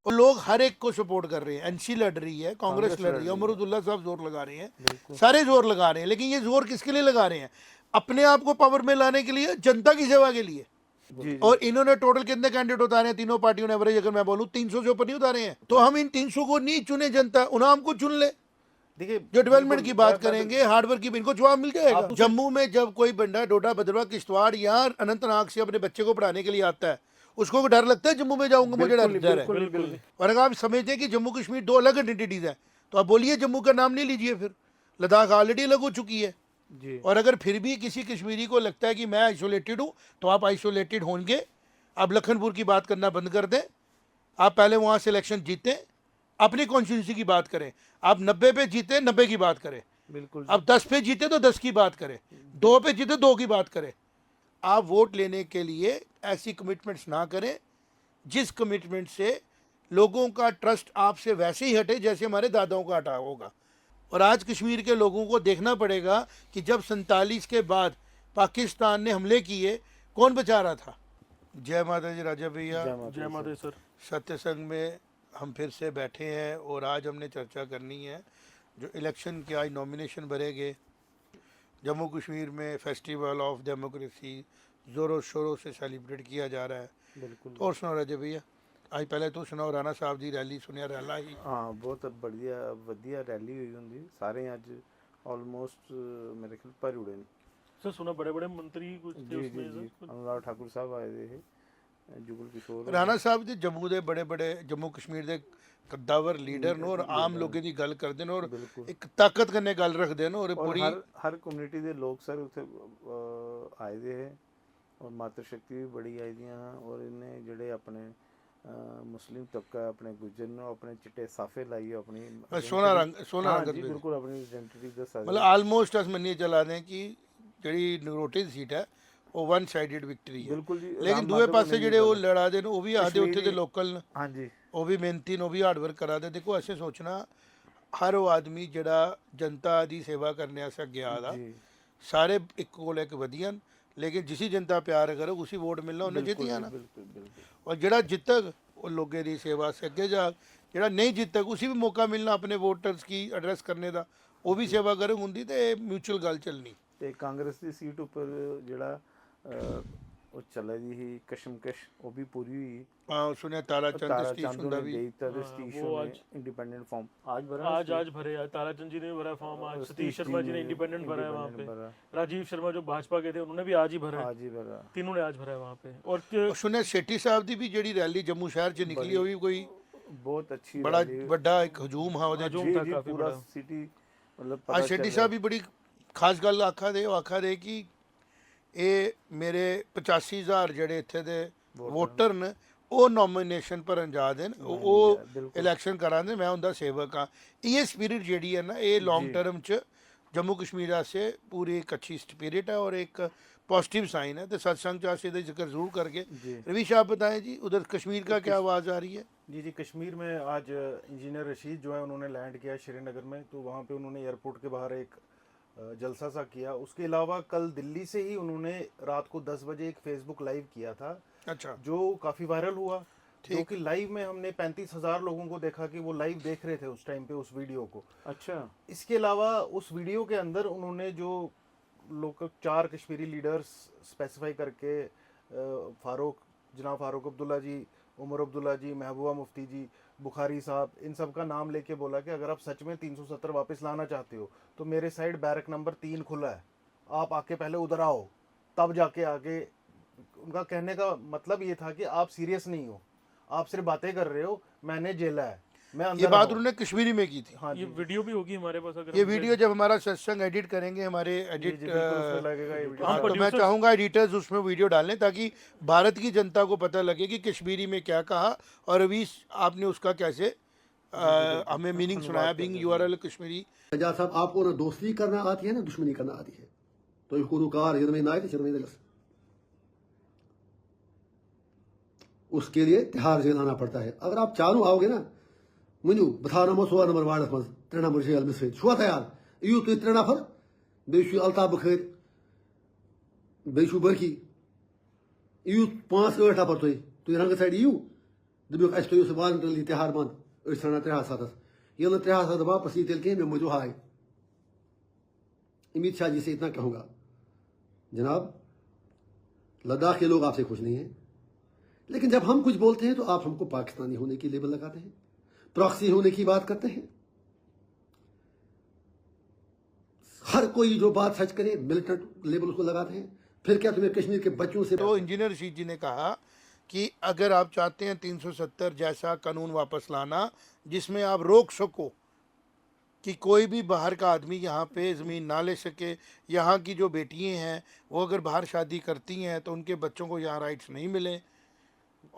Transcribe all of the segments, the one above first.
और लोग हर एक को सपोर्ट कर रहे हैं। एनसी लड़ रही है, कांग्रेस लड़ रही है, उमर अब्दुल्ला साहब जोर लगा रहे हैं, सारे जोर लगा रहे हैं। लेकिन ये जोर किसके लिए लगा रहे हैं? अपने आप को पावर में लाने के लिए, जनता की सेवा के लिए। और इन्होंने टोटल कितने कैंडिडेट उतारे हैं तीनों पार्टियों ने? एवरेज अगर मैं बोलूं 300 से ऊपर नहीं उतारे हैं। तो हम इन 300 को नहीं चुने, जनता उन्हें को चुन ले। देखिए, जो डेवलपमेंट की बात करेंगे, हार्डवर्क की, इनको जवाब मिल जाएगा। जम्मू में जब कोई बंदा डोडा भद्रवा किश्तवाड़ या अनंतनाग से अपने बच्चे को पढ़ाने के लिए आता है, उसको डर लगता है जम्मू में जाऊंगा, मुझे डर है। और अगर आप समझते हैं कि जम्मू कश्मीर दो अलग आइडेंटिटीज है, तो आप बोलिए जम्मू का नाम नहीं लीजिए। फिर लद्दाख ऑलरेडी अलग हो चुकी है जी। और अगर फिर भी किसी कश्मीरी को लगता है कि मैं आइसोलेटेड हूँ, तो आप आइसोलेटेड होंगे। आप लखनपुर की बात करना बंद कर दें। आप पहले वहाँ से इलेक्शन जीते, अपनी कॉन्स्टिट्यूंसी की बात करें। आप 90 पे जीते, 90 की बात करें। बिल्कुल। आप 10 पे जीते तो 10 की बात करें, 2 पे जीते 2 की बात करें। आप वोट लेने के लिए ऐसी कमिटमेंट्स ना करें जिस कमिटमेंट से लोगों का ट्रस्ट आपसे वैसे ही हटे जैसे हमारे दादाओं का हटा होगा। और आज कश्मीर के लोगों को देखना पड़ेगा कि जब 47 के बाद पाकिस्तान ने हमले किए, कौन बचा रहा था? जय माता जी राजा भैया। जय माता सर। सत्य संग में हम फिर से बैठे हैं और आज हमने चर्चा करनी है जो इलेक्शन के आज नॉमिनेशन भरेंगे। जम्मू कश्मीर में फेस्टिवल ऑफ डेमोक्रेसी ज़ोरों शोरों से सेलिब्रेट किया जा रहा है। बिल्कुल। तो और सुनाओ राजा भैया, आज पहले तो सुनाओ राणा साहब की रैली सुनिया रैला ही। हाँ, बहुत बढ़िया वधिया रैली हुई होंगी। सारे अज ऑलमोस्ट मेरे ख्याल भरी उड़े ने। सर सुना बड़े बड़े मंत्री कुछ थे जी जी उसमें जी। सर। अनुराग ठाकुर साहब आए थे, जुगल किशोर। राणा साहब जी जम्मू के बड़े बड़े जम्मू कश्मीर के कद्दावर लीडर ने और आम लोगों की गल करते हैं और बिल्कुल। एक ताकत कन्ने गल रखते हैं और और पूरी हर कम्युनिटी के लोग सर उत्थे आए दे है और मातृ शक्ति भी बड़ी आई दियां हैं। और इन्हें जड़े अपने मुस्लिम तबका अपने गुजर ने अपने चिट्टे साफे लाइए अपनी सोना रंग सोना हाँ रंगत जी में। बिल्कुल अपनी आइडेंटिटी दसा मतलब ऑलमोस्ट अस मन्निए चला दें कि जड़ी नरोटिस सीट है वो वन साइडेड विक्ट्री है। बिल्कुल जी। लेकिन राम दूए माधव पासे ने जेडे वो गल- लड़ा दे वो भी आते उत्थे दे कश्मीरी- लोकल ने, हाँ जी वो भी मेहनती ने, वो भी हार्डवर्क करा दे। देखो ऐसे सोचना हर वो आदमी जड़ा जनता की सेवा करने आसे अगे दा, जी सारे एक कोल एक वधियन, लेकिन जिसी जनता प्यार करो उसी वोट मिलना उन्हें बिल्कुल जीती जी, आना। बिल्कुल बिल्कुल। और जड़ा जितक वो लोगों की सेवा से अगे जा, जड़ा नहीं जितक उसी भी मौका मिलना अपने वोटर्स की एड्रैस करने का, वो भी सेवा करे होंगी तो म्यूचुअल गल चलनी। ते कांग्रेस की सीट उपर जड़ा वो चला दी ही कशमकश वो भी पूरी हुई। हाँ सुनिया तारा चंद तारा सतीश चांदो हुंदा ने भी। दे दिता हाँ, सतीश वो ने आज- इंडिपेंडेंट फॉर्म आज भरा आज भरे आज ताराचंद जी ने भी भरा फॉर्म, आज सतीश शर्मा जी ने इंडिपेंडेंट भरा है वहाँ पे। भरा, राजीव शर्मा जो भाजपा के थे उन्होंने भी आज ही भरा है। आज ही भरा। तीनों ने आज भरा है वहाँ पे। और और सुनिया शेट्टी साहब की भी जड़ी रैली जम्मू शहर च निकली वो भी कोई बहुत अच्छी बड़ा रैली। बड़ा एक हजूम हाँ हजूम जी था जी काफी पूरा बड़ा। सिटी मतलब आज पता शेट्टी चल साहब भी बड़ी खास गल आखा दे कि ये मेरे 85,000 जड़े इत्थे दे वोटर ने वो नॉमिनेशन भरन जा दे वो बिल्कुल। इलैक्शन करा दे, मैं उनका सेवक हाँ। ये स्पिरिट जी है ना ये लॉन्ग जी। टर्म च जम्मू कश्मीर आस्ते पूरी एक अच्छी स्पिरिट है और एक पॉजिटिव साइन है। तो सत्संग च अस जिक्र जरूर करके। जी रवीश आप बताएं जी उधर कश्मीर का क्या आवाज़ आ रही है? जी जी। कश्मीर में आज इंजीनियर रशीद जो है उन्होंने लैंड किया श्रीनगर में, तो वहाँ पे उन्होंने एयरपोर्ट के बाहर एक जलसा सा किया। उसके अलावा कल दिल्ली से ही उन्होंने रात को 10 बजे एक फेसबुक लाइव किया था अच्छा जो काफ़ी वायरल हुआ। जो कि लाइव में हमने 35,000 लोगों को देखा कि वो लाइव देख रहे थे उस टाइम पे उस वीडियो को। अच्छा। इसके अलावा उस वीडियो के अंदर उन्होंने जो लोग 4 कश्मीरी लीडर्स स्पेसिफाई करके जनाब फारूक अब्दुल्ला जी, उमर अब्दुल्ला जी, महबूबा मुफ्ती जी, बुखारी साहब, इन सब का नाम लेके बोला कि अगर आप सच में 370 वापस लाना चाहते हो तो मेरे साइड बैरक नंबर 3 खुला है, आप आके पहले उधर आओ तब जाके आगे। उनका कहने का मतलब ये था कि आप सीरियस नहीं हो, आप सिर्फ बातें कर रहे हो, मैंने जेला है, मैं अंदर ये बात हूं। उन्होंने कश्मीरी में की थी। हाँ ये जी वीडियो भी होगी हमारे पास अगर ये हम वीडियो जब हमारा सत्संग एडिट करेंगे हमारे जी एडिट जी बिल्कुल उसमें लगेगा ये वीडियो। हाँ, तो मैं producers- चाहूँगा एडिटर्स उसमें वीडियो डालें ताकि भारत की जनता को पता लगे कि कश्मीरी में क्या कहा और रवीश आपने उसका कैसे हमें मीनिंग सुनाया बिंग यूआरएल कश्मीरी। एजाज साहब आपको ना दोस्ती करना आती है ना दुश्मनी करना आती है, तो इसको कार उसके लिए तिहार जेल आना पड़ता है। अगर आप चारों आओगे ना मुझे बता नंबर 16 नंबर वार्डस मज 3 नंबर जेल में छुआ तैयार यू तुम 3 नफर बे अल्ताफ बखर बे बरकी यू 5-8 नफर तुम रंग साइड यू दबियुक अस तो वॉलंटरली तिहार बंद रण 3 ये 3 वापस ये तेल कहीं मैं मुझे हाय अमित शाह जी से इतना कहूँगा, जनाब लद्दाख के लोग आपसे खुश नहीं हैं, लेकिन जब हम कुछ बोलते हैं तो आप हमको पाकिस्तानी होने की लेबल लगाते हैं, प्रॉक्सी होने की बात करते हैं। हर कोई जो बात सच करे मिलिटेंट लेबल उसको लगाते हैं। फिर क्या तुम्हें कश्मीर के बच्चों से तो इंजीनियर रशीद जी ने कहा कि अगर आप चाहते हैं 370 जैसा कानून वापस लाना जिसमें आप रोक सको कि कोई भी बाहर का आदमी यहाँ पे ज़मीन ना ले सके, यहाँ की जो बेटियाँ हैं वो अगर बाहर शादी करती हैं तो उनके बच्चों को यहाँ राइट्स नहीं मिले,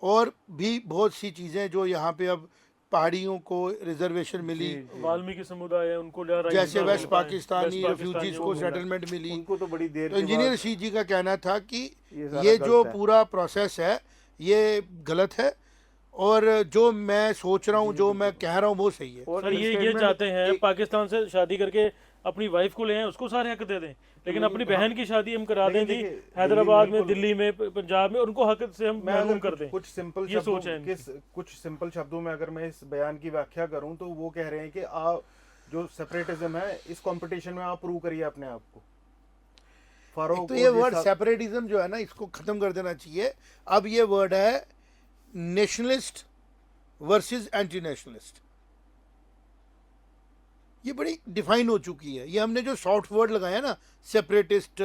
और भी बहुत सी चीज़ें जो यहाँ पे अब पहाड़ियों को रिजर्वेशन मिली, वाल्मीकि समुदाय है उनको rights जैसे ना वेस्ट मिल पाए, पाकिस्तानी वेस्ट रेफ्यूजीज पाकिस्तानियों को को मिला। सेटलमेंट मिली। उनको तो बड़ी देर तो के इंजीनियर बाद रशीद जी का कहना था कि ये सारा ये जो गलत है। पूरा प्रोसेस है ये गलत है, और जो मैं सोच रहा हूँ जो मैं कह रहा हूँ वो सही है। और सर ये statement चाहते हैं एक- पाकिस्तान से शादी करके अपनी वाइफ को ले आए, उसको सारे हक दे दें, लेकिन अपनी बहन की शादी हम करा दें लेकिन जी देखिए, हैदराबाद में, बिल्कुल। दिल्ली में, पंजाब में, उनको हक से हम मैं महरूम अगर कर दें। कुछ सिंपल ये सोच है इनकी। कुछ सिंपल शब्दों में अगर मैं इस बयान की व्याख्या करूं तो वो कह रहे हैं कि आप जो सेपरेटिज्म है इस कंपटीशन में आप प्रूव करिए अपने आप को। फारूक तो ये और वर्ड साथ- सेपरेटिज्म जो है ना इसको ख़त्म कर देना चाहिए। अब ये वर्ड है नेशनलिस्ट वर्सेस एंटी नेशनलिस्ट। ये बड़ी डिफाइन हो चुकी है। ये हमने जो सॉफ्ट वर्ड लगाया ना सेपरेटिस्ट,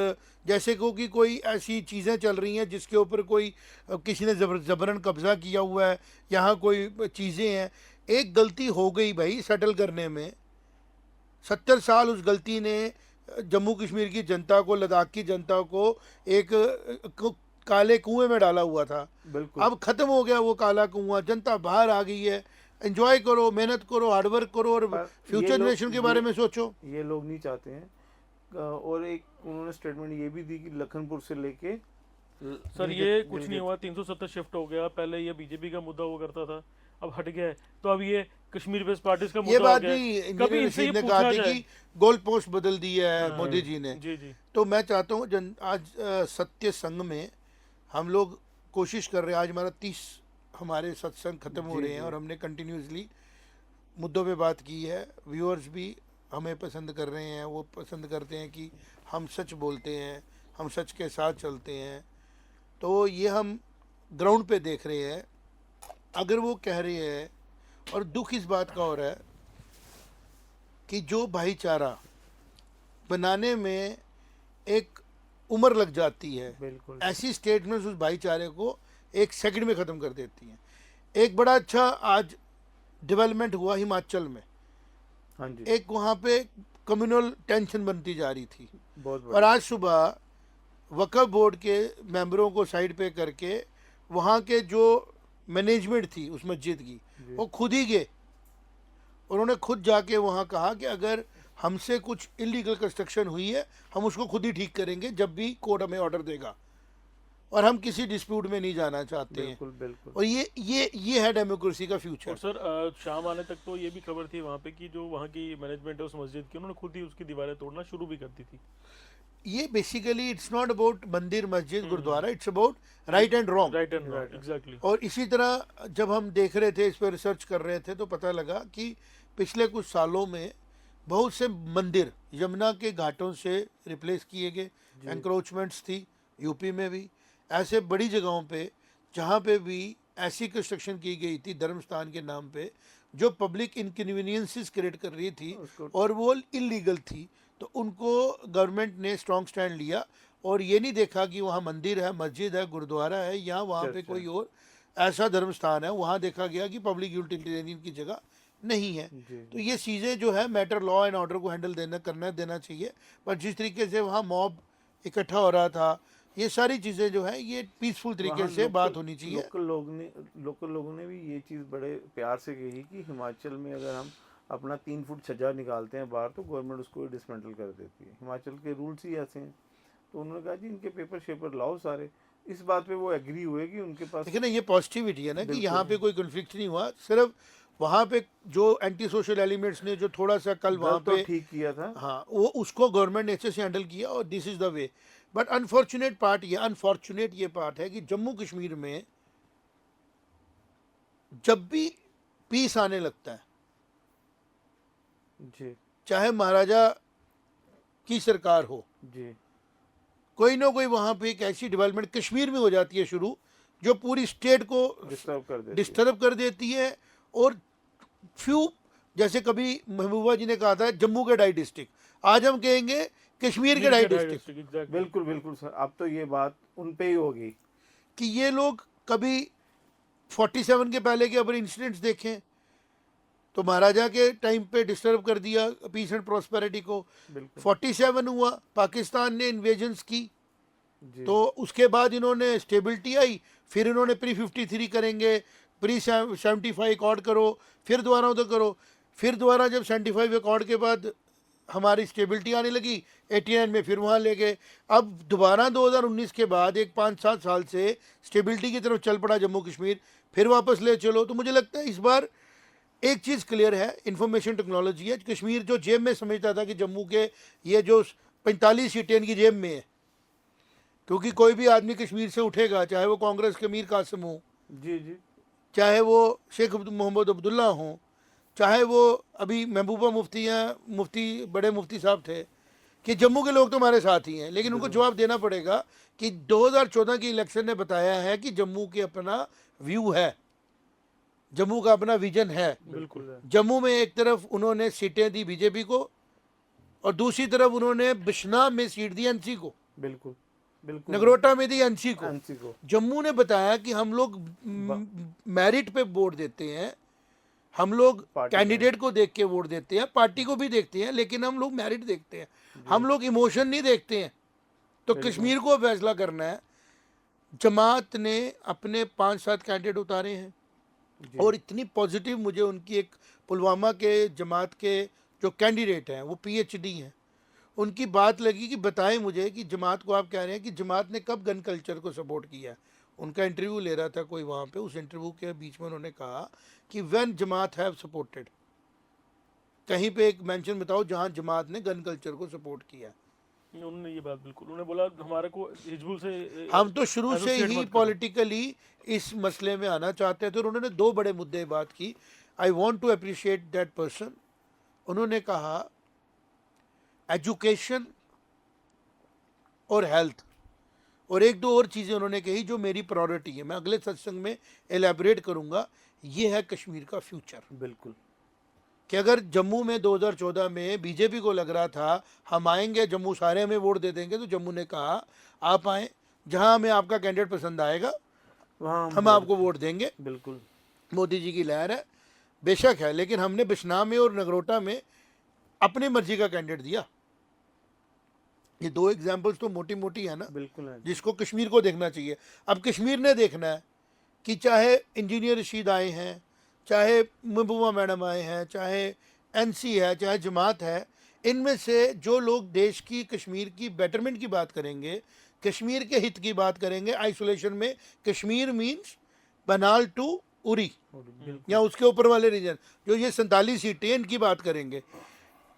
जैसे कि कोई ऐसी चीज़ें चल रही हैं जिसके ऊपर कोई किसी ने जबरन कब्जा किया हुआ है, यहाँ कोई चीज़ें हैं। एक गलती हो गई भाई सेटल करने में, 70 साल उस गलती ने जम्मू कश्मीर की जनता को, लद्दाख की जनता को एक काले कुएं में डाला हुआ था। बिल्कुल अब ख़त्म हो गया वो काला कुआं, जनता बाहर आ गई है। एंजॉय करो, मेहनत करो, हार्डवर्क करो, और पर फ्यूचर ये लोग- जनरेशन के बारे ये- में सोचो। ये लोग नहीं चाहते हैं। और एक उन्होंने स्टेटमेंट ये भी दी कि लखनपुर से लेके सर ये कुछ नहीं हुआ, 370 शिफ्ट हो गया। पहले ये बीजेपी का मुद्दा हुआ करता था, अब हट गया है, तो अब ये कश्मीर बेस्ड पार्टीज का ये मुद्दा हो बात गया भी है। इंजीनियर कभी इनसे ये रशीद ने कहा पूछा थी जाए। कि गोल पोस्ट बदल दी है मोदी जी ने। जी जी तो मैं चाहता हूँ आज सत्य संग में हम लोग कोशिश कर रहे हैं। आज हमारा 30 हमारे सत्संग खत्म हो रहे हैं और हमने कंटिन्यूसली मुद्दों पे बात की है। व्यूअर्स भी हमें पसंद कर रहे हैं, वो पसंद करते हैं कि हम सच बोलते हैं, हम सच के साथ चलते हैं। तो ये हम ग्राउंड पे देख रहे हैं। अगर वो कह रहे हैं, और दुख इस बात का हो रहा है कि जो भाईचारा बनाने में एक उम्र लग जाती है, बिल्कुल ऐसी स्टेटमेंट्स उस भाईचारे को एक सेकंड में ख़त्म कर देती हैं। एक बड़ा अच्छा आज डेवलपमेंट हुआ हिमाचल में। हाँ जी एक वहाँ पे कम्युनल टेंशन बनती जा रही थी, बहुत और बड़ा आज सुबह वक्फ बोर्ड के मेंबरों को साइड पे करके वहाँ के जो मैनेजमेंट थी उस मस्जिद की, वो खुद ही गए। उन्होंने खुद जाके वहाँ कहा कि अगर हमसे कुछ इलीगल कंस्ट्रक्शन हुई है हम उसको खुद ही ठीक करेंगे जब भी कोर्ट हमें ऑर्डर देगा, और हम किसी डिस्प्यूट में नहीं जाना चाहते हैं। बिल्कुल बिल्कुल और ये है डेमोक्रेसी का और फ्यूचर। सर शाम आने तक तो ये भी खबर थी वहाँ पे कि जो वहाँ की मैनेजमेंट है उस मस्जिद की, उन्होंने खुद ही उसकी दीवारें तोड़ना शुरू भी कर दी थी। ये बेसिकली इट्स नॉट अबाउट मंदिर मस्जिद गुरुद्वारा, it's about right and wrong. Right and exactly. और इसी तरह जब हम देख रहे थे, इस पर रिसर्च कर रहे थे, तो पता लगा कि पिछले कुछ सालों में बहुत से मंदिर यमुना के घाटों से रिप्लेस किए गए। एंक्रोचमेंट्स थी यूपी में भी, ऐसे बड़ी जगहों पे जहाँ पे भी ऐसी कंस्ट्रक्शन की गई थी धर्म स्थान के नाम पे जो पब्लिक इनकन्वीनियंसेस क्रिएट कर रही थी और वो इलीगल थी। तो उनको गवर्नमेंट ने स्ट्रॉन्ग स्टैंड लिया और ये नहीं देखा कि वहाँ मंदिर है, मस्जिद है, गुरुद्वारा है या वहाँ पे कोई और ऐसा धर्म स्थान है। वहाँ देखा गया कि पब्लिक यूटिलिटेरियन की जगह नहीं है। तो ये चीज़ें जो है मैटर लॉ एंड ऑर्डर को हैंडल देना चाहिए। पर जिस तरीके से वहाँ मॉब इकट्ठा हो रहा था, ये सारी चीज़ें जो है ये पीसफुल तरीके वहाँ से बात होनी चाहिए। लोकल लोगों ने भी ये चीज़ बड़े प्यार से कही कि हिमाचल में अगर हम अपना 3 फुट छज्जा निकालते हैं बाहर तो गवर्नमेंट उसको डिसमेंटल कर देती है। हिमाचल के रूल्स ही ऐसे हैं। तो उन्होंने कहा जी इनके पेपर शेपर लाओ सारे। इस बात पे वो एग्री हुए कि उनके पास देखिए ना, ये पॉजिटिविटी है ना कि यहाँ पे कोई कन्फ्लिक्ट नहीं हुआ। सिर्फ वहाँ पे जो एंटी सोशल एलिमेंट्स ने जो थोड़ा सा कल वहाँ तो पे ठीक किया था। हाँ, वो उसको गवर्नमेंट ने अच्छे से हैंडल किया और this is the way. But unfortunate ये पार्ट है कि जम्मू कश्मीर में जब भी पीस आने लगता है, जी चाहे महाराजा की सरकार हो, जी कोई ना कोई वहाँ पे एक ऐसी डेवलपमेंट कश्मीर में हो जाती है शुरू, जो पूरी स्टेट को डिस्टर्ब कर देती डिस्टर्ब कर देती है। और फ्यू, जैसे कभी महबूबा जी ने कहा था जम्मू के 2.5 डिस्ट्रिक्ट, आज हम कहेंगे कश्मीर के 2.5 डिस्ट्रिक्ट। है। एग्जैक्टली। बिल्कुल बिल्कुल सर, अब तो ये बात उन पे ही होगी। कि ये लोग कभी 47 के पहले के अपने इंसिडेंट्स देखें तो महाराजा के टाइम पे डिस्टर्ब कर दिया पीस एंड प्रॉस्पेरिटी को। बिल्कुल 47 हुआ, पाकिस्तान ने इन्वेजन्स की, जी तो उसके बाद इन्होंने स्टेबिलिटी आई, फिर इन्होंने प्री 53 करेंगे, प्री 75 अकॉर्ड करो, फिर दोबारा उधर करो, फिर दोबारा जब 75 अकॉर्ड के बाद हमारी स्टेबिलिटी आने लगी 89 में, फिर वहाँ ले गए। अब दोबारा 2019 के बाद एक 5-7 साल से स्टेबिलिटी की तरफ चल पड़ा जम्मू कश्मीर, फिर वापस ले चलो। तो मुझे लगता है इस बार एक चीज़ क्लियर है, इंफॉर्मेशन टेक्नोलॉजी है। कश्मीर जो जेब में समझता था कि जम्मू के ये जो 45 सीटें इनकी जेब में है, क्योंकि कोई भी आदमी कश्मीर से उठेगा, चाहे वो कांग्रेस के मीर कासिम हो, जी जी चाहे वो शेख मोहम्मद अब्दुल्ला हों, चाहे वो अभी महबूबा मुफ्ती हैं, मुफ्ती बड़े मुफ्ती साहब थे, कि जम्मू के लोग तो हमारे साथ ही हैं। लेकिन उनको जवाब देना पड़ेगा कि 2014 की इलेक्शन ने बताया है कि जम्मू के अपना व्यू है, जम्मू का अपना विजन है। बिल्कुल। जम्मू में एक तरफ उन्होंने सीटें दी बीजेपी को, और दूसरी तरफ उन्होंने बिश्नाह में सीट दी एनसी को, बिल्कुल बिल्कुल नगरोटा में दी एनसी को। एनसी को जम्मू ने बताया कि हम लोग मेरिट पे वोट देते हैं, हम लोग पार्टी कैंडिडेट को देख के वोट देते हैं, पार्टी को भी देखते हैं, लेकिन हम लोग मेरिट देखते हैं, हम लोग इमोशन नहीं देखते हैं। तो कश्मीर को फैसला करना है। जमात ने अपने 5-7 कैंडिडेट उतारे हैं, और इतनी पॉजिटिव मुझे उनकी एक पुलवामा के जमात के जो कैंडिडेट हैं वो पीएचडी हैं, उनकी बात लगी कि बताएं मुझे कि जमात को आप कह रहे हैं कि जमात ने कब गन कल्चर को सपोर्ट किया है। उनका इंटरव्यू ले रहा था कोई वहाँ पे, उस इंटरव्यू के बीच में उन्होंने कहा कि व्हेन जमात हैव सपोर्टेड, कहीं पे एक मेंशन बताओ जहाँ जमात ने गन कल्चर को सपोर्ट किया है। उन्होंने ये बात बिल्कुल, उन्होंने बोला हमारे को हिजबुल से हम तो शुरू से associate ही मत करो। पॉलिटिकली इस मसले में आना चाहते थे, और उन्होंने 2 बड़े मुद्दे बात की। I want to appreciate that person. उन्होंने कहा एजुकेशन और हेल्थ, और 1-2 और चीज़ें उन्होंने कही जो मेरी प्रायोरिटी है, मैं अगले सत्संग में एलैबोरेट करूंगा। ये है कश्मीर का फ्यूचर। बिल्कुल कि अगर जम्मू में 2014 में बीजेपी को लग रहा था हम आएंगे जम्मू सारे हमें वोट दे देंगे, तो जम्मू ने कहा आप आएँ, जहां हमें आपका कैंडिडेट पसंद आएगा वहाँ हम आपको वोट देंगे। बिल्कुल मोदी जी की लहर है, बेशक है, लेकिन हमने बिश्नाह में और नगरोटा में अपनी मर्जी का कैंडिडेट दिया। ये 2 एग्जाम्पल्स तो मोटी मोटी है ना, बिल्कुल है जिसको कश्मीर को देखना चाहिए। अब कश्मीर ने देखना है कि चाहे इंजीनियर रशीद आए हैं, चाहे महबूबा मैडम आए हैं, चाहे एनसी है, चाहे जमात है, इनमें से जो लोग देश की कश्मीर की बेटरमेंट की बात करेंगे, कश्मीर के हित की बात करेंगे, आइसोलेशन में कश्मीर मीन्स बनाल टू उरी या उसके ऊपर वाले रीजन, जो ये 47 सीटें इनकी बात करेंगे।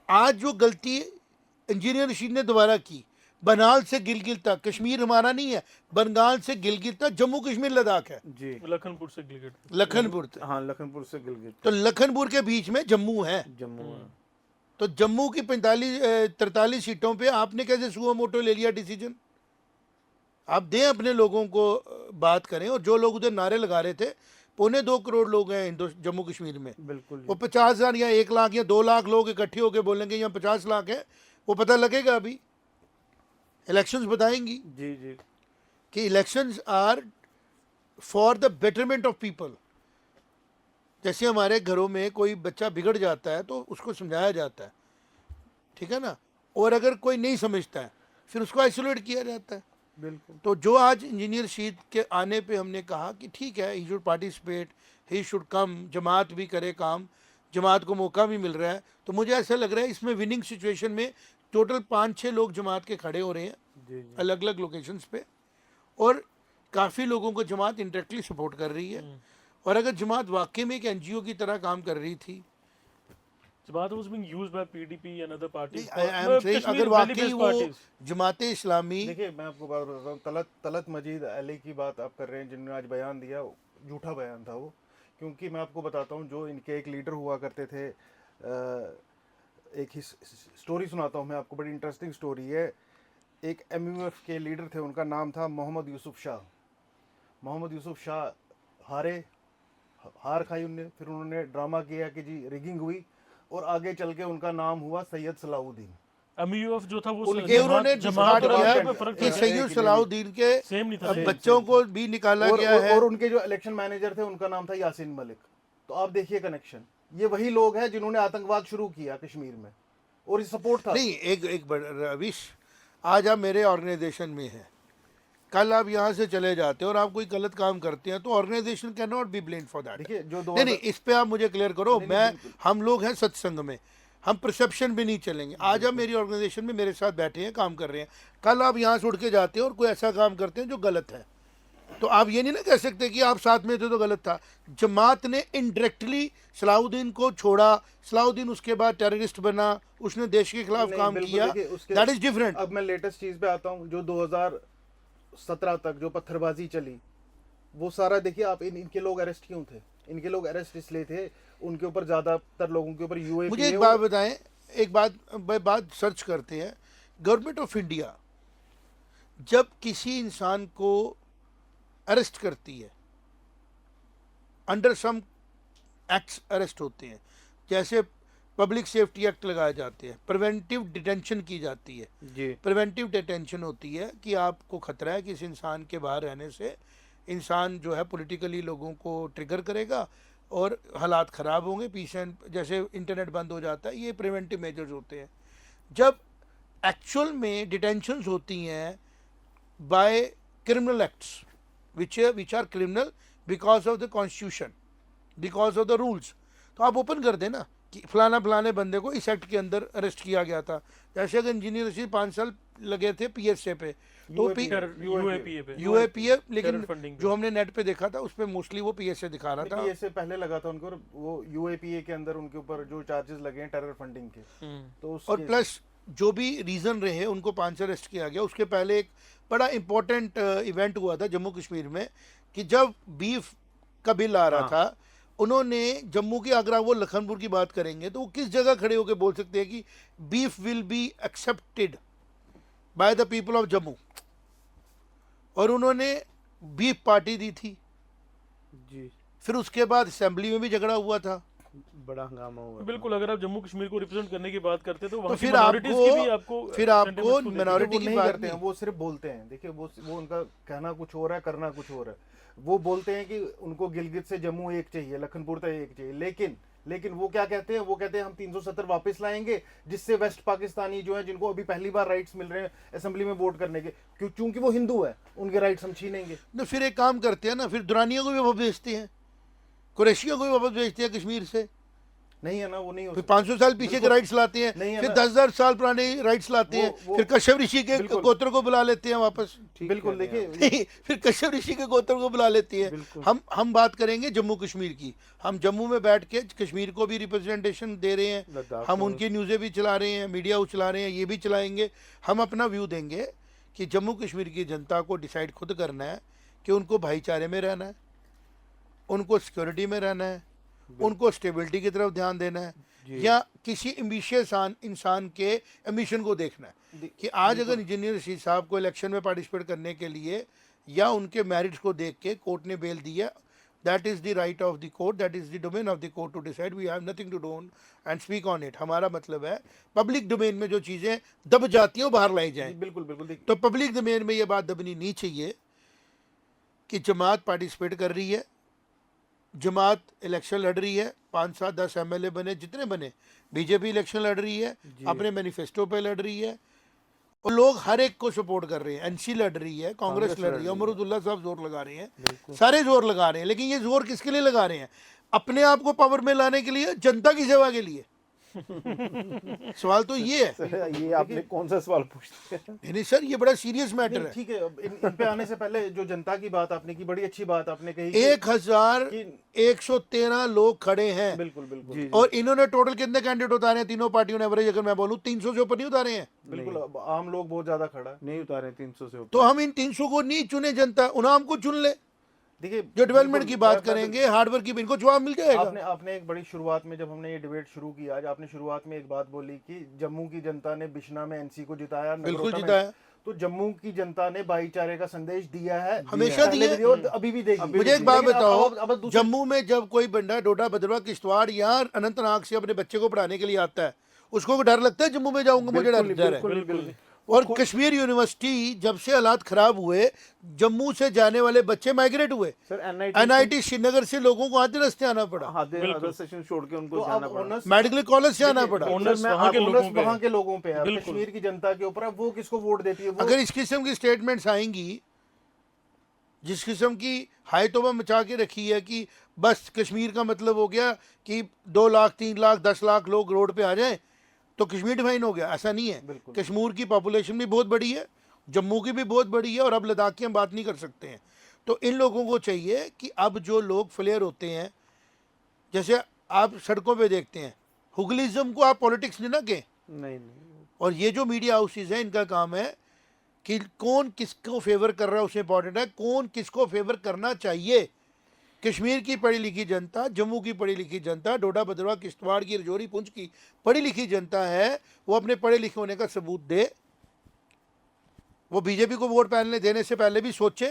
आज जो गलती इंजीनियर रशीद ने दोबारा की, बनाल से गिलगित तक, कश्मीर हमारा नहीं है, बंगाल से गिलगित तक जम्मू कश्मीर लद्दाख है, जी लखनपुर से गिलगित। लखनपुर तक। हाँ लखनपुर से गिलगित तो लखनपुर के बीच में जम्मू है, जम्मू है। तो जम्मू की 43 सीटों पे आपने कैसे सुओ मोटो ले लिया डिसीजन? आप दें अपने लोगों को बात करें। और जो लोग उधर नारे लगा रहे थे, 2.25 करोड़ लोग हैं जम्मू कश्मीर में, बिल्कुल वो 50,000 या 1 लाख या 2 लाख लोग इकट्ठे होकर बोलेंगे यहाँ 50 लाख है, वो पता लगेगा अभी, इलेक्शंस बताएंगी जी जी कि elections are for the betterment of people. जैसे हमारे घरों में कोई बच्चा बिगड़ जाता है तो उसको समझाया जाता है, ठीक है ना, और अगर कोई नहीं समझता है फिर उसको आइसोलेट किया जाता है। बिल्कुल तो जो आज इंजीनियर रशीद के आने पे हमने कहा कि ठीक है, he should participate, he should come, जमात भी करे काम, जमात को मौका भी मिल रहा है। तो मुझे ऐसा लग रहा है इसमें विनिंग सिचुएशन में टोटल 5-6 लोग जमात के खड़े हो रहे हैं जी जी अलग अलग लोकेशंस पे, और काफ़ी लोगों को जमात इंडायरेक्टली सपोर्ट कर रही है। और अगर जमात वाकई में एक एनजीओ की तरह काम कर रही थी, जमात was being used by PDP and other parties. I am saying अगर वाकई वो जमात इस्लामी, देखिए मैं आपको बात बताता हूँ, तलत मजीद अली की बात आप कर रहे हैं, जिन्होंने आज बयान दिया, झूठा बयान था वो। क्योंकि मैं आपको बताता हूँ, जो इनके एक लीडर हुआ करते थे, एक ही स्टोरी सुनाता हूँ मैं आपको, बड़ी इंटरेस्टिंग स्टोरी है। एक MUF के लीडर थे, उनका नाम था मोहम्मद यूसुफ शाह। मोहम्मद यूसुफ शाह हार खाई उनने, फिर उन्होंने ड्रामा किया कि जी रिगिंग हुई, और आगे चल के उनका नाम हुआ सैयद सलाउद्दीन। MUF जो था वो उनके उन्होंने जमात डिसाइड और किया अफवाह में फर्क कि था। सैयद सलाउद्दीन के सेम नहीं था। बच्चों को भी निकाला और, गया और, है। और उनके जो इलेक्शन मैनेजर थे उनका नाम था यासीन मलिक। तो आप देखिए कनेक्शन, ये वही लोग हैं जिन्होंने आतंकवाद शुरू किया कश्मीर में, और ये सपोर्ट था। नहीं, एक रविश, आज आप मेरे ऑर्गेनाइजेशन में हैं, कल आप यहाँ से चले जाते हैं और आप कोई गलत काम करते हैं तो organisation can not be blamed for that. देखिए जो नहीं, इस पे आप मुझे क्लियर करो। हम लोग हैं सत्संग में, हम परसेप्शन भी नहीं चलेंगे। आज आप मेरी ऑर्गेनाइजेशन में मेरे साथ बैठे हैं, काम कर रहे हैं, कल आप यहाँ से उठ के जाते हैं और कोई ऐसा काम करते हैं जो गलत है, तो आप ये नहीं ना कह सकते कि आप साथ में थे तो गलत था। जमात ने इनडायरेक्टली सलाउद्दीन को छोड़ा, सलाउद्दीन उसके बाद टेररिस्ट बना, उसने देश के खिलाफ नहीं, काम बिल्कुल, किया, देखिए, उसके- दैट इज डिफरेंट। अब मैं लेटेस्ट चीज पे आता हूँ, जो 2017 तक जो पत्थरबाजी चली, वो सारा देखिए आप, इनके लोग अरेस्ट क्यों थे? इनके लोग अरेस्ट इसलिए थे, उनके ऊपर ज्यादातर लोगों के ऊपर UAP मुझे एक बात बताएं, एक बात सर्च करते हैं। गवर्नमेंट ऑफ इंडिया जब किसी इंसान को अरेस्ट करती है, अंडर सम एक्ट्स अरेस्ट होते हैं, जैसे पब्लिक सेफ्टी एक्ट लगाए जाते हैं, प्रिवेंटिव डिटेंशन की जाती है। जी प्रिवेंटिव डिटेंशन होती है कि आपको खतरा है कि इस इंसान के बाहर रहने से इंसान जो है पॉलिटिकली लोगों को ट्रिगर करेगा और हालात ख़राब होंगे, पीस एंड जैसे इंटरनेट बंद हो जाता है, ये प्रिवेंटिव मेजर्स होते हैं। जब एक्चुअल में डिटेंशंस होती हैं by criminal acts which are criminal because of the constitution, because of the rules, तो आप ओपन कर देना कि फलाने बंदे को इस एक्ट के अंदर अरेस्ट किया गया था। जैसे अगर इंजीनियर रशीद 5 साल लगे थे PSA पे, तो UAPA पे UAPA, लेकिन टेरर फंडिंग जो हमने नेट पे देखा था उस पे मोस्टली वो PSA दिखा रहा था। PSA पहले लगा था उनको, और वो UAPA के अंदर उनके ऊपर जो चार्जेस लगे हैं टेरर फंडिंग के, तो और प्लस जो भी रीज़न रहे उनको 5 से अरेस्ट किया गया। उसके पहले एक बड़ा इंपॉर्टेंट इवेंट हुआ था जम्मू कश्मीर में कि जब बीफ का बिल आ रहा था, उन्होंने जम्मू की, अगर वो लखनपुर की बात करेंगे तो वो किस जगह खड़े होकर बोल सकते हैं कि beef will be accepted by the people of Jammu, और उन्होंने बीफ पार्टी दी थी। जी फिर उसके बाद असेंबली में भी झगड़ा हुआ था। बड़ा हंगामा हुआ था। बिल्कुल, अगर आप जम्मू कश्मीर को रिप्रेजेंट करने की बात करते हैं तो वहाँ की फिर minorities की भी फिर आपको sentiments को देखिए। minority वो की नहीं बात करते हैं, नहीं। वो सिर्फ बोलते हैं। देखिए वो उनका कहना कुछ हो रहा है, करना कुछ हो रहा है। वो बोलते हैं कि उनको गिलगित से जम्मू एक चाहिए, लखनपुर तक एक चाहिए, लेकिन वो क्या कहते हैं? वो कहते हैं हम 370 वापस लाएंगे, जिससे वेस्ट पाकिस्तानी जो है, जिनको अभी पहली बार राइट्स मिल रहे हैं असेंबली में वोट करने के, क्योंकि वो हिंदू है, उनके राइट्स हम छीनेंगे। तो फिर एक काम करते हैं ना, फिर दुरानियों को भी वापस भेजते हैं, कुरैशियों को भी वापस भेजते हैं कश्मीर से। नहीं है ना, वो नहीं हो फिर सकता। 500 साल पीछे के राइट्स लाते हैं, नहीं है फिर ना। 10,000 साल पुराने राइट्स लाते हैं, वो- फिर कश्यप ऋषि के बिल्कुल। गोत्र को बुला लेते हैं वापस। ठीक बिल्कुल, कह रहे हैं देखिए फिर कश्यप ऋषि के गोत्र को बुला लेती है। बिल्कुल। हम बात करेंगे जम्मू कश्मीर की। हम जम्मू में बैठ के कश्मीर को भी रिप्रेजेंटेशन दे रहे हैं, लद्दाख हम को- उनकी न्यूज़ें भी चला रहे हैं, मीडिया चला रहे हैं, ये भी चलाएंगे। हम अपना व्यू देंगे कि जम्मू कश्मीर की जनता को डिसाइड खुद करना है कि उनको भाईचारे में रहना है, उनको सिक्योरिटी में रहना है, उनको स्टेबिलिटी की तरफ ध्यान देना है, या किसी एम्बिशियस इंसान के एम्बिशन को देखना है। कि आज अगर इंजीनियर रशीद साहब को इलेक्शन में पार्टिसिपेट करने के लिए या उनके मेरिट्स को देख के कोर्ट ने बेल दिया, that is the right of the court, that is the domain of the court to decide, we have nothing to do and speak on it. हमारा मतलब है पब्लिक डोमेन में जो चीज़ें दब जाती हैं वो बाहर लाई जाएँ। बिल्कुल बिल्कुल। देखिए तो पब्लिक डोमेन में ये बात दबनी नहीं चाहिए कि जमात पार्टिसिपेट कर रही है, जमात इलेक्शन लड़ रही है, 5, 7, 10 MLA बने, जितने बने, बीजेपी इलेक्शन लड़ रही है, अपने मैनिफेस्टो पे लड़ रही है, और लोग हर एक को सपोर्ट कर रहे हैं। NC लड़ रही है, कांग्रेस लड़ रही है, उमर अब्दुल्ला साहब जोर लगा रहे हैं, सारे जोर लगा रहे हैं। लेकिन ये जोर किसके लिए लगा रहे हैं? अपने आप को पावर में लाने के लिए, जनता की सेवा के लिए। सवाल तो ये है। सर, ये आपने कौन सा सवाल पूछा? नहीं सर, ये बड़ा सीरियस मैटर नहीं, है। ठीक है। अब इन पे आने से पहले जो जनता की बात आपने की, बड़ी अच्छी बात आपने कही कि- 1113 लोग खड़े हैं, बिल्कुल बिल्कुल जी, और इन्होंने टोटल कितने कैंडिडेट उतारे हैं तीनों पार्टियों ने? एवरेज अगर मैं बोलूं 300 से ऊपर नहीं उतारे हैं। बिल्कुल। अब आम लोग बहुत ज्यादा खड़ा है। नहीं उतारे 300 से तो ऊपर। हम इन 300 को नहीं चुने, जनता उन्हें हमको चुन ले। देखिए जो डेवलपमेंट बिल्कुल, की बात मैं- करेंगे, हार्डवर्क की, इनको जवाब मिल जाएगा। आपने एक बड़ी शुरुआत में, जब हमने ये डिबेट शुरू किया, आज आपने शुरुआत में एक बात बोली कि जम्मू की जनता ने बिश्ना में एनसी को जिताया, बिल्कुल नगरोटा में। जिताया। तो जम्मू की जनता ने भाईचारे का संदेश दिया है, हमेशा पहले दिया। भी दिया और अभी भी देगी। मुझे एक बात लेकिन बताओ, अब दूसरी- जम्मू में जब कोई बंदा डोडा भद्रवा किश्तवाड़ या अनंतनाग से अपने बच्चे को पढ़ाने के लिए आता है, उसको डर लगता है जम्मू में जाऊंगा, मुझे डर है। बिल्कुल और कश्मीर यूनिवर्सिटी जब से हालात खराब हुए, जम्मू से जाने वाले बच्चे माइग्रेट हुए। सर एनआईटी श्रीनगर से लोगों को आधे रास्ते आना पड़ा, अदर सेशन छोड़ के उनको तो अब जाना पड़ा। ऑनर्स मेडिकल कॉलेज से आना पड़ा। ओनर्स मैं वहाँ के ऑनर्स लोगों पे वहाँ है। के लोगों पे है, बिल्कुल। कश्मीर की जनता के ऊपर है, वो किसको वोट देती है वो। अगर इस किस्म की स्टेटमेंट्स आएंगी, जिस किस्म की हाई तोबा मचा के रखी है कि बस कश्मीर का मतलब हो गया कि 2 लाख 3 लाख 10 लाख लोग रोड पे आ जाएं तो कश्मीर डिफाइन हो गया, ऐसा नहीं है। बिल्कुल। कश्मीर की पॉपुलेशन भी बहुत बड़ी है, जम्मू की भी बहुत बड़ी है, और अब लद्दाख की हम बात नहीं कर सकते हैं। तो इन लोगों को चाहिए कि अब जो लोग फ्लेयर होते हैं, जैसे आप सड़कों पे देखते हैं, हुगलिज्म को आप पॉलिटिक्स नहीं ना कहें। नहीं और ये जो मीडिया हाउसेज हैं, इनका काम है कि कौन किसको फेवर कर रहा है उससे इंपॉर्टेंट है, कौन किसको फेवर करना चाहिए। कश्मीर की पढ़ी लिखी जनता, जम्मू की पढ़ी लिखी जनता, डोडा भद्रवा किश्तवाड़ की, रजौरी पुंछ की पढ़ी लिखी जनता है, वो अपने पढ़े लिखे होने का सबूत दे। वो बीजेपी को वोट देने से पहले भी सोचे,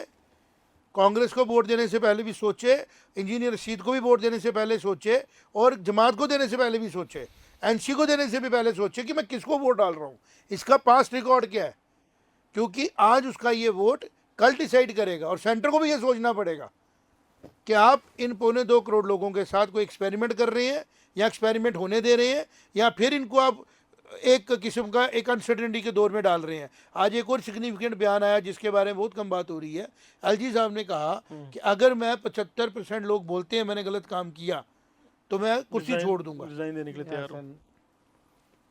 कांग्रेस को वोट देने से पहले भी सोचे, इंजीनियर रशीद को भी वोट देने से पहले सोचे, और जमात को देने से पहले भी सोचे, एनसी को देने से भी पहले सोचे कि मैं किसको वोट डाल रहा हूँ, इसका पास्ट रिकॉर्ड क्या है। क्योंकि आज उसका ये वोट कल डिसाइड करेगा। और सेंटर को भी ये सोचना पड़ेगा कि आप इन 1.25 करोड़ लोगों के साथ कोई एक्सपेरिमेंट कर रहे हैं, या एक्सपेरिमेंट होने दे रहे हैं, या फिर इनको आप एक किस्म का एक अनसर्टेनिटी के दौर में डाल रहे हैं। आज एक और सिग्निफिकेंट बयान आया जिसके बारे में बहुत कम बात हो रही है। एलजी साहब ने कहा कि अगर मैं 75% लोग बोलते हैं मैंने गलत काम किया तो मैं कुर्सी छोड़ दूंगा। रिजाइन देने के लिए तैयार हूँ।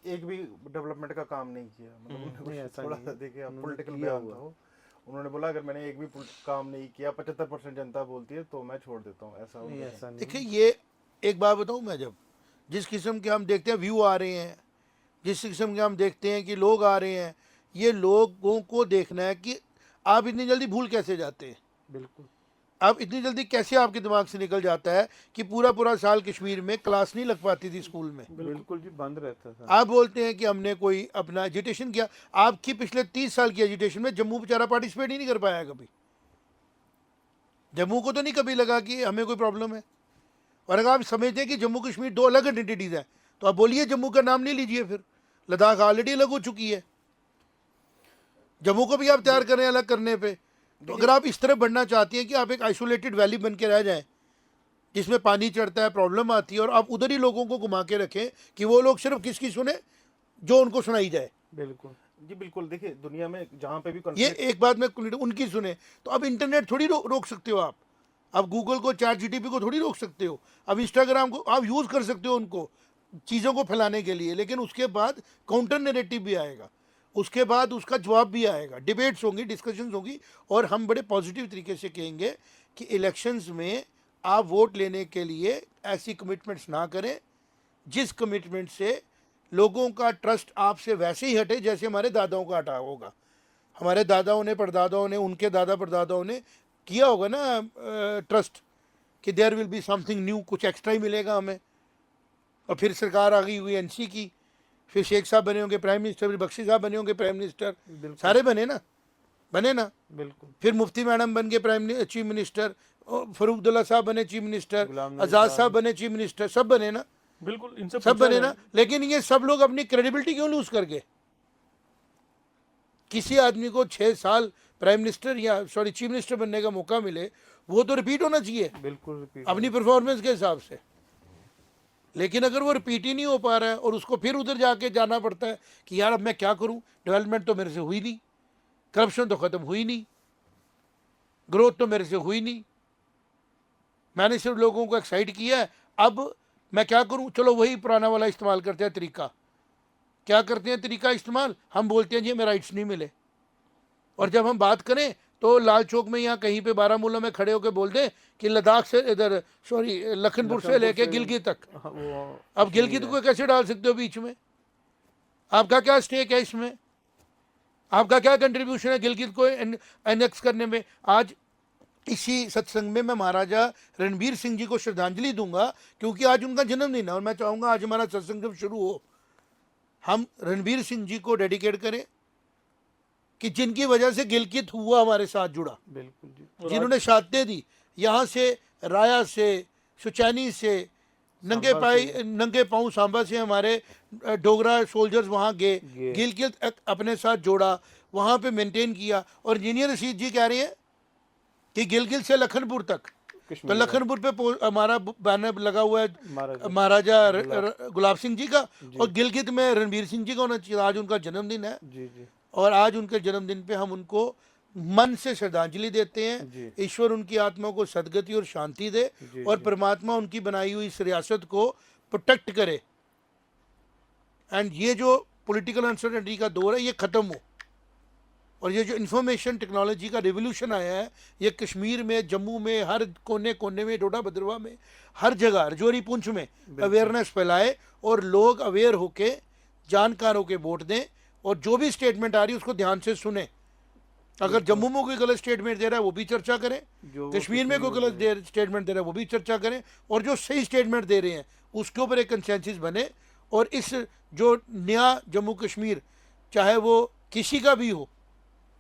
एक भी डेवलपमेंट का काम नहीं किया, मतलब उन्होंने ऐसा थोड़ा नहीं सा है। देखिए, आप उन्होंने पॉलिटिकल किया बयान हुआ। था वो। उन्होंने बोला अगर मैंने एक भी काम नहीं किया, 75% जनता बोलती है तो मैं छोड़ देता हूँ, ऐसा हो नहीं गया। ऐसा नहीं। देखिए, ये एक बात बताऊं मैं, जब जिस किस्म के हम देखते हैं व्यू आ रहे हैं, जिस किस्म के हम देखते हैं कि लोग आ रहे हैं, ये लोगों को देखना है कि आप इतनी जल्दी भूल कैसे जाते हैं। बिल्कुल आप इतनी जल्दी कैसे आपके दिमाग से निकल जाता है कि पूरा पूरा साल कश्मीर में क्लास नहीं लग पाती थी स्कूल में। बिल्कुल जी, बंद रहता था। आप बोलते हैं कि हमने कोई अपना एजुटेशन किया, आपकी पिछले 30 साल की एजुटेशन में जम्मू बेचारा पार्टिसिपेट ही नहीं कर पाया कभी। जम्मू को तो नहीं कभी लगा कि हमें कोई प्रॉब्लम है। और अगर आप समझते हैं कि जम्मू कश्मीर 2 अलग एंटिटीज़ हैं, तो आप बोलिए जम्मू का नाम नहीं लीजिए, फिर लद्दाख ऑलरेडी अलग हो चुकी है, जम्मू को भी आप तैयार करें अलग करने पे। तो अगर आप इस तरह बढ़ना चाहती हैं कि आप एक आइसोलेटेड वैली बन के रह जाएं जिसमें पानी चढ़ता है, प्रॉब्लम आती है, और आप उधर ही लोगों को घुमा के रखें कि वो लोग सिर्फ किसकी सुने, जो उनको सुनाई जाए। बिल्कुल जी बिल्कुल। देखिए दुनिया में जहाँ पे भी ये conflict- एक बात मैं उनकी सुने, तो अब इंटरनेट थोड़ी रोक सकते हो आप गूगल को, चैट जीटीपी को थोड़ी रोक सकते हो, अब इंस्टाग्राम को आप यूज़ कर सकते हो उनको चीज़ों को फैलाने के लिए, लेकिन उसके बाद काउंटर नैरेटिव भी आएगा, उसके बाद उसका जवाब भी आएगा, डिबेट्स होंगी, डिस्कशंस होंगी, और हम बड़े पॉजिटिव तरीके से कहेंगे कि इलेक्शंस में आप वोट लेने के लिए ऐसी कमिटमेंट्स ना करें जिस कमिटमेंट से लोगों का ट्रस्ट आपसे वैसे ही हटे जैसे हमारे दादाओं का हटा होगा। हमारे दादाओं ने, परदादाओं ने, उनके दादा परदादाओं ने किया होगा ना ट्रस्ट कि there will be something new, कुछ एक्स्ट्रा ही मिलेगा हमें। और फिर सरकार आ गई हुई एनसी की, फिर शेख साहब बने होंगे प्राइम मिनिस्टर, फिर बख्शी साहब बने होंगे प्राइम मिनिस्टर, सारे बने ना, बिल्कुल। फिर मुफ्ती मैडम बन के चीफ मिनिस्टर, फरूक अब्दुल्ला साहब बने चीफ मिनिस्टर, गुलाम नबी आज़ाद साहब साहब बने चीफ मिनिस्टर, सब बने ना, बिल्कुल इनसे सब पूछा बने जाए। ना। लेकिन ये सब लोग अपनी क्रेडिबिलिटी क्यों लूज कर गए? किसी आदमी को 6 साल प्राइम मिनिस्टर या चीफ मिनिस्टर बनने का मौका मिले, वो तो रिपीट होना चाहिए बिल्कुल रिपीट अपनी परफॉर्मेंस के हिसाब से। लेकिन अगर वो रिपीट ही नहीं हो पा रहा है और उसको फिर उधर जाके जाना पड़ता है कि यार अब मैं क्या करूं, डेवलपमेंट तो मेरे से हुई नहीं, करप्शन तो ख़त्म हुई नहीं, ग्रोथ तो मेरे से हुई नहीं, मैंने सिर्फ लोगों को एक्साइट किया है, अब मैं क्या करूं? चलो वही पुराना वाला इस्तेमाल करते हैं तरीका। क्या करते हैं तरीका इस्तेमाल? हम बोलते हैं जी हमें राइट्स नहीं मिले, और जब हम बात करें तो लाल चौक में या कहीं पे बारामूला में खड़े होकर बोल दें कि लद्दाख से इधर लखनपुर से लेके गिलगित तक। वो अब गिलगित को कैसे डाल सकते हो बीच में? आपका क्या स्टेक है इसमें? आपका क्या कंट्रीब्यूशन है गिलगित को एनेक्स करने में? आज इसी सत्संग में मैं महाराजा रणबीर सिंह जी को श्रद्धांजलि दूंगा, क्योंकि आज उनका जन्मदिन है और मैं चाहूँगा आज हमारा सत्संग जब शुरू हो हम रणबीर सिंह जी को डेडिकेट करें कि जिनकी वजह से गिलगित हुआ हमारे साथ जुड़ा, बिल्कुल जी। जिन्होंने शहादतें दी, यहाँ से राया से, सुचैनी से, नंगे पाँव सांबा से हमारे डोगरा सोल्जर्स वहाँ गए, गिलगित अपने साथ जोड़ा, वहाँ पे मेंटेन किया। और इंजीनियर रशीद जी कह रहे हैं कि गिलगित से लखनपुर तक, तो लखनपुर पे हमारा बैनर लगा हुआ है महाराजा गुलाब सिंह जी का, और गिलगित में रणबीर सिंह जी का होना चाहिए। आज उनका जन्मदिन है जी जी। और आज उनके जन्मदिन पे हम उनको मन से श्रद्धांजलि देते हैं। ईश्वर उनकी आत्मा को सद्गति और शांति दे और परमात्मा उनकी बनाई हुई इस रियासत को प्रोटेक्ट करे, एंड ये जो पॉलिटिकल अनसर्टेनिटी का दौर है ये ख़त्म हो, और ये जो इंफॉर्मेशन टेक्नोलॉजी का रिवोल्यूशन आया है ये कश्मीर में, जम्मू में, हर कोने कोने में, डोडा भद्रवा में, हर जगह, रजौरी पुंछ में अवेयरनेस फैलाए और लोग अवेयर होके जानकार होके वोट दें, और जो भी स्टेटमेंट आ रही है उसको ध्यान से सुने। अगर जम्मू में कोई गलत स्टेटमेंट दे रहा है वो भी चर्चा करें, कश्मीर में कोई गलत स्टेटमेंट दे रहा है वो भी चर्चा करें, और जो सही स्टेटमेंट दे रहे हैं उसके ऊपर एक कंसेंसस बने। और इस जो नया जम्मू कश्मीर, चाहे वो किसी का भी हो,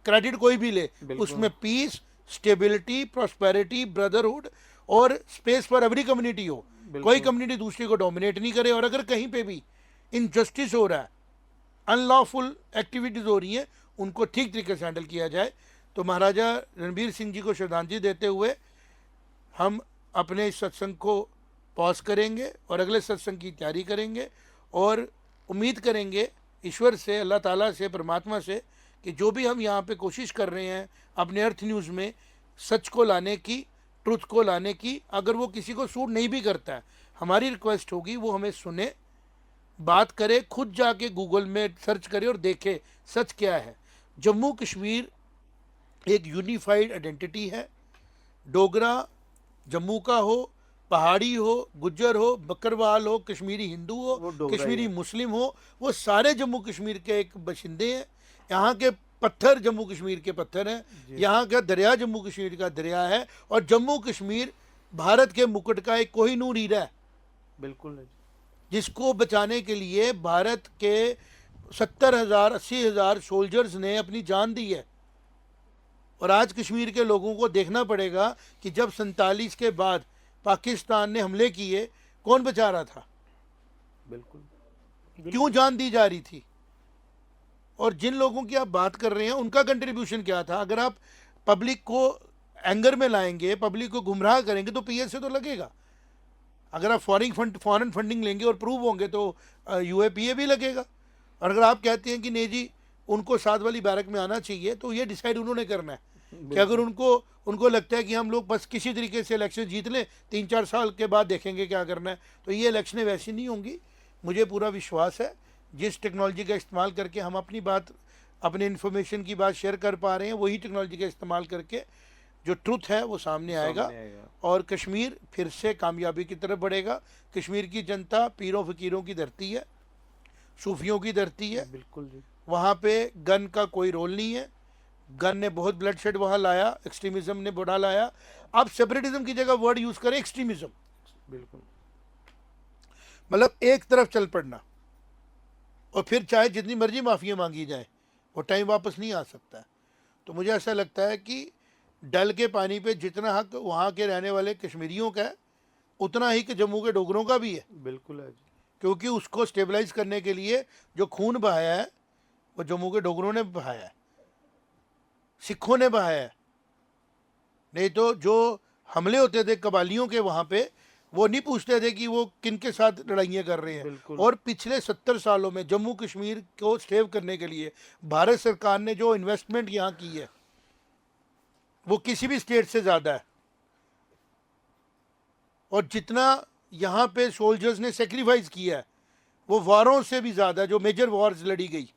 क्रेडिट कोई भी ले, उसमें पीस, स्टेबिलिटी, प्रॉस्पेरिटी, ब्रदरहुड और स्पेस फॉर एवरी कम्युनिटी हो। कोई कम्युनिटी दूसरी को डोमिनेट नहीं करे, और अगर कहीं पे भी इनजस्टिस हो रहा है, अनलॉफुल एक्टिविटीज़ हो रही हैं, उनको ठीक तरीके से हैंडल किया जाए। तो महाराजा रणबीर सिंह जी को श्रद्धांजलि देते हुए हम अपने इस सत्संग को पॉज करेंगे और अगले सत्संग की तैयारी करेंगे, और उम्मीद करेंगे ईश्वर से, अल्लाह ताला से, परमात्मा से, कि जो भी हम यहाँ पे कोशिश कर रहे हैं अपने अर्थ न्यूज़ में सच को लाने की, ट्रुथ को लाने की, अगर वो किसी को सूट नहीं भी करता है, हमारी रिक्वेस्ट होगी वो हमें सुने, बात करे, खुद जाके गूगल में सर्च करे और देखे सच क्या है। जम्मू कश्मीर एक यूनिफाइड आइडेंटिटी है। डोगरा जम्मू का हो, पहाड़ी हो, गुज्जर हो, बकरवाल हो, कश्मीरी हिंदू हो, कश्मीरी मुस्लिम हो, वो सारे जम्मू कश्मीर के एक बशिंदे हैं। यहाँ के पत्थर जम्मू कश्मीर के पत्थर हैं, यहाँ का दरिया जम्मू कश्मीर का दरिया है, और जम्मू कश्मीर भारत के मुकुट का एक कोहिनूर हीरा है। बिल्कुल, जिसको बचाने के लिए भारत के 70,000 80,000 सोल्जर्स ने अपनी जान दी है। और आज कश्मीर के लोगों को देखना पड़ेगा कि जब 47 के बाद पाकिस्तान ने हमले किए, कौन बचा रहा था, बिल्कुल क्यों जान दी जा रही थी, और जिन लोगों की आप बात कर रहे हैं उनका कंट्रीब्यूशन क्या था। अगर आप पब्लिक को एंगर में लाएंगे, पब्लिक को गुमराह करेंगे, तो पीएसए तो लगेगा। अगर आप फॉरेन फंडिंग लेंगे और प्रूव होंगे तो यूएपीए भी लगेगा। और अगर आप कहते हैं कि नहीं जी उनको साथ वाली बैरक में आना चाहिए, तो ये डिसाइड उन्होंने करना है कि अगर उनको लगता है कि हम लोग बस किसी तरीके से इलेक्शन जीत लें, 3-4 साल के बाद देखेंगे क्या करना है, तो ये इलेक्शनें वैसी नहीं होंगी। मुझे पूरा विश्वास है जिस टेक्नोलॉजी का इस्तेमाल करके हम अपनी बात, अपने इन्फॉर्मेशन की बात शेयर कर पा रहे हैं, वही टेक्नोलॉजी का इस्तेमाल करके जो ट्रुथ है वो सामने आएगा, और कश्मीर फिर से कामयाबी की तरफ बढ़ेगा। कश्मीर की जनता पीरों फकीरों की धरती है, सूफियों की धरती है। बिल्कुल जी। वहाँ पे गन का कोई रोल नहीं है। गन ने बहुत ब्लड शेड वहाँ लाया, एक्सट्रीमिज्म ने बढ़ा लाया। आप सेपरेटिज्म की जगह वर्ड यूज़ करें एक्सट्रीमिज्म, बिल्कुल, मतलब एक तरफ चल पड़ना, और फिर चाहे जितनी मर्जी माफ़ियाँ मांगी जाए, वो टाइम वापस नहीं आ सकता है। तो मुझे ऐसा लगता है कि डल के पानी पे जितना हक वहाँ के रहने वाले कश्मीरियों का है, उतना ही कि जम्मू के डोगरों का भी है। बिल्कुल है जी। क्योंकि उसको स्टेबलाइज करने के लिए जो खून बहाया है वो जम्मू के डोगरों ने बहाया है, सिखों ने बहाया है। नहीं तो जो हमले होते थे कबालियों के वहाँ पे, वो नहीं पूछते थे कि वो किन के साथ लड़ाइयाँ कर रहे हैं। और पिछले 70 सालों में जम्मू कश्मीर को सेव करने के लिए भारत सरकार ने जो इन्वेस्टमेंट यहाँ की है वो किसी भी स्टेट से ज़्यादा है। और जितना यहाँ पे सोल्जर्स ने सेक्रीफाइस किया है वो वारों से भी ज़्यादा, जो मेजर वॉर्स लड़ी गई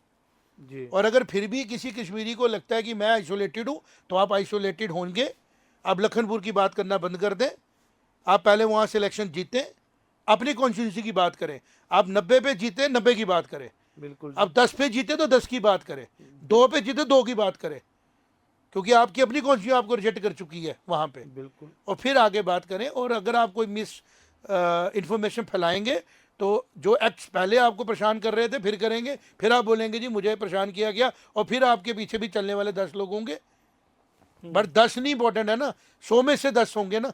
जी। और अगर फिर भी किसी कश्मीरी को लगता है कि मैं आइसोलेटेड हूँ, तो आप आइसोलेटेड होंगे। आप लखनपुर की बात करना बंद कर दें। आप पहले वहाँ से इलेक्शन जीतें, अपनी कॉन्स्टिट्यूंसी की बात करें। आप 90 पे जीते 90 की बात करें। बिल्कुल। आप 10 पे जीते तो 10 की बात करें, 2 पे जीते 2 की बात करें, क्योंकि आपकी अपनी कॉन्स्टिट्यूशन आपको रिजेक्ट कर चुकी है वहाँ पे, बिल्कुल और फिर आगे बात करें। और अगर आप कोई मिस इंफॉर्मेशन फैलाएंगे तो जो एक्ट्स पहले आपको परेशान कर रहे थे फिर करेंगे, फिर आप बोलेंगे जी मुझे परेशान किया गया, और फिर आपके पीछे भी चलने वाले 10 लोग होंगे। बट 10 नहीं इंपॉर्टेंट है ना, 100 में से 10 होंगे ना।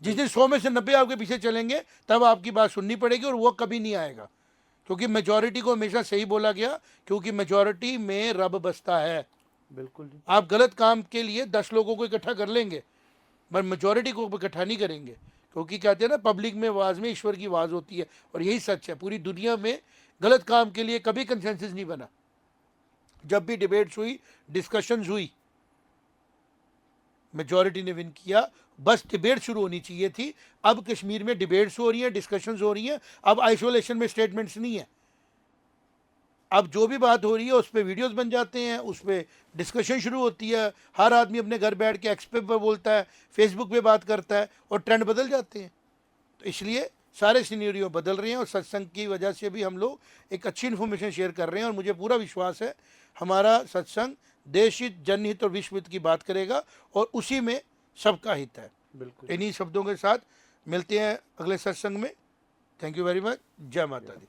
जिस दिन 100 में से 90 आपके पीछे चलेंगे तब आपकी बात सुननी पड़ेगी, और वो कभी नहीं आएगा, क्योंकि मेजॉरिटी को हमेशा सही बोला गया, क्योंकि मेजॉरिटी में रब बसता है। बिल्कुल जी। आप गलत काम के लिए 10 लोगों को इकट्ठा कर लेंगे, पर मेजॉरिटी को इकट्ठा नहीं करेंगे, क्योंकि कहते हैं ना पब्लिक में आवाज़ में ईश्वर की आवाज़ होती है। और यही सच है, पूरी दुनिया में गलत काम के लिए कभी कंसेंसस नहीं बना। जब भी डिबेट्स हुई, डिस्कशंस हुई, मेजॉरिटी ने विन किया। बस डिबेट शुरू होनी चाहिए थी। अब कश्मीर में डिबेट्स हो रही हैं, डिस्कशंस हो रही हैं, अब आइसोलेशन में स्टेटमेंट्स नहीं है। अब जो भी बात हो रही है उस पर वीडियोज़ बन जाते हैं, उस पर डिस्कशन शुरू होती है, हर आदमी अपने घर बैठ के एक्स पे बोलता है, फेसबुक पे बात करता है, और ट्रेंड बदल जाते हैं। तो इसलिए सारे सिनेरियो बदल रहे हैं, और सत्संग की वजह से भी हम लोग एक अच्छी इन्फॉर्मेशन शेयर कर रहे हैं। और मुझे पूरा विश्वास है हमारा सत्संग देश हित, जनहित और विश्व हित की बात करेगा, और उसी में सबका हित है। बिल्कुल इन्हीं शब्दों के साथ मिलते हैं अगले सत्संग में। Thank you very much. जय माता दी।